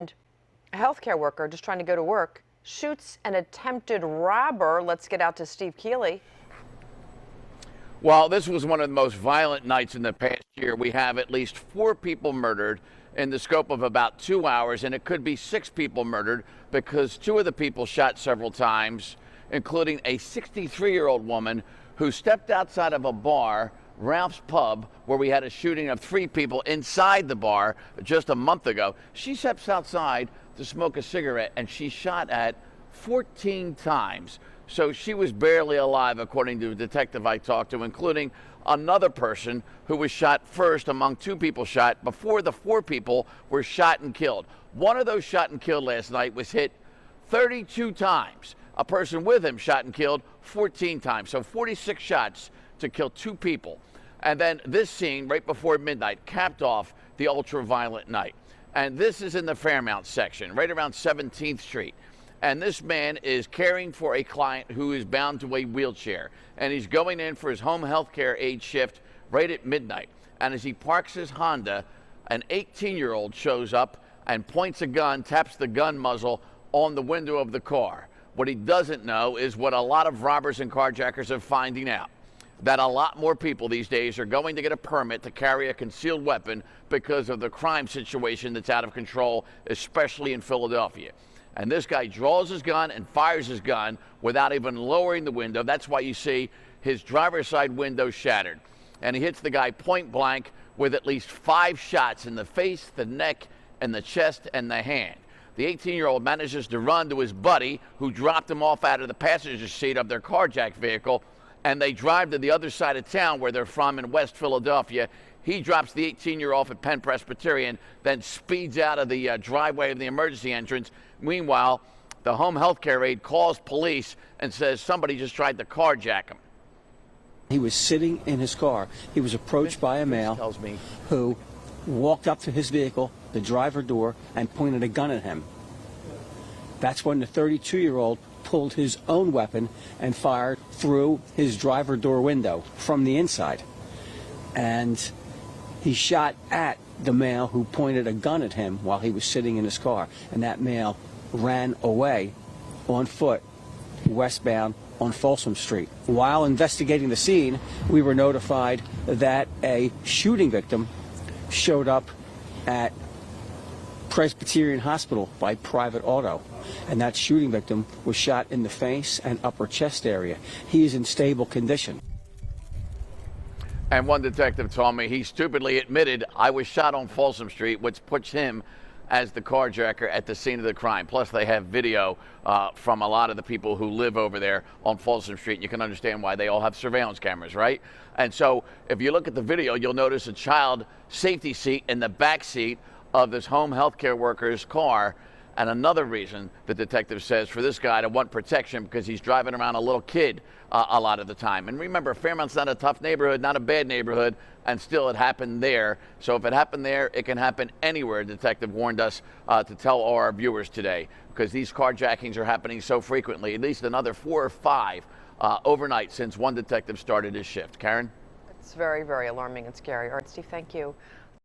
A healthcare worker just trying to go to work shoots an attempted robber. Let's get out to Steve Keeley. Well, this was one of the most violent nights in the past year. We have at least 4 people murdered in the scope of about 2 hours, and it could be 6 people murdered because 2 of the people shot several times, including a 63-year-old woman who stepped outside of a bar, Ralph's Pub, where we had a shooting of 3 people inside the bar just a month ago. She steps outside to smoke a cigarette, and she shot at 14 times. So she was barely alive, according to a detective I talked to, including another person who was shot first among 2 people shot before the 4 people were shot and killed. One of those shot and killed last night was hit 32 times. A person with him shot and killed 14 times. So 46 shots to kill 2 people. And then this scene right before midnight capped off the ultra-violent night. And this is in the Fairmount section, right around 17th Street. And this man is caring for a client who is bound to a wheelchair. And he's going in for his home health care aide shift right at midnight. And as he parks his Honda, an 18-year-old shows up and points a gun, taps the gun muzzle on the window of the car. What he doesn't know is what a lot of robbers and carjackers are finding out, that a lot more people these days are going to get a permit to carry a concealed weapon because of the crime situation that's out of control, especially in Philadelphia. And this guy draws his gun and fires his gun without even lowering the window. That's why you see his driver's side window shattered. And he hits the guy point blank with at least 5 shots in the face, the neck, and the chest and the hand. The 18-year-old manages to run to his buddy, who dropped him off out of the passenger seat of their carjacked vehicle, and they drive to the other side of town where they're from in West Philadelphia. He drops the 18-year-old off at Penn Presbyterian, then speeds out of the driveway of the emergency entrance. Meanwhile, the home health care aide calls police and says somebody just tried to carjack him. He was sitting in his car. He was approached by a male who walked up to his vehicle, the driver door, and pointed a gun at him. That's when the 32-year-old pulled his own weapon and fired through his driver door window from the inside. And he shot at the male who pointed a gun at him while he was sitting in his car. And that male ran away on foot, westbound on Folsom Street. While investigating the scene, we were notified that a shooting victim showed up at Presbyterian Hospital by private auto. And that shooting victim was shot in the face and upper chest area. He is in stable condition. And one detective told me he stupidly admitted, I was shot on Folsom Street, which puts him as the carjacker at the scene of the crime. Plus, they have video from a lot of the people who live over there on Folsom Street. You can understand why they all have surveillance cameras, right? And so if you look at the video, you'll notice a child safety seat in the back seat of this home health care worker's car. And another reason the detective says for this guy to want protection, because he's driving around a little kid a lot of the time. And remember, Fairmount's not a tough neighborhood, not a bad neighborhood, and still it happened there. So if it happened there, it can happen anywhere, detective warned us to tell our viewers today, because these carjackings are happening so frequently, at least another 4 or 5 overnight since one detective started his shift. Karen? It's very, very alarming and scary. All right, Steve, thank you.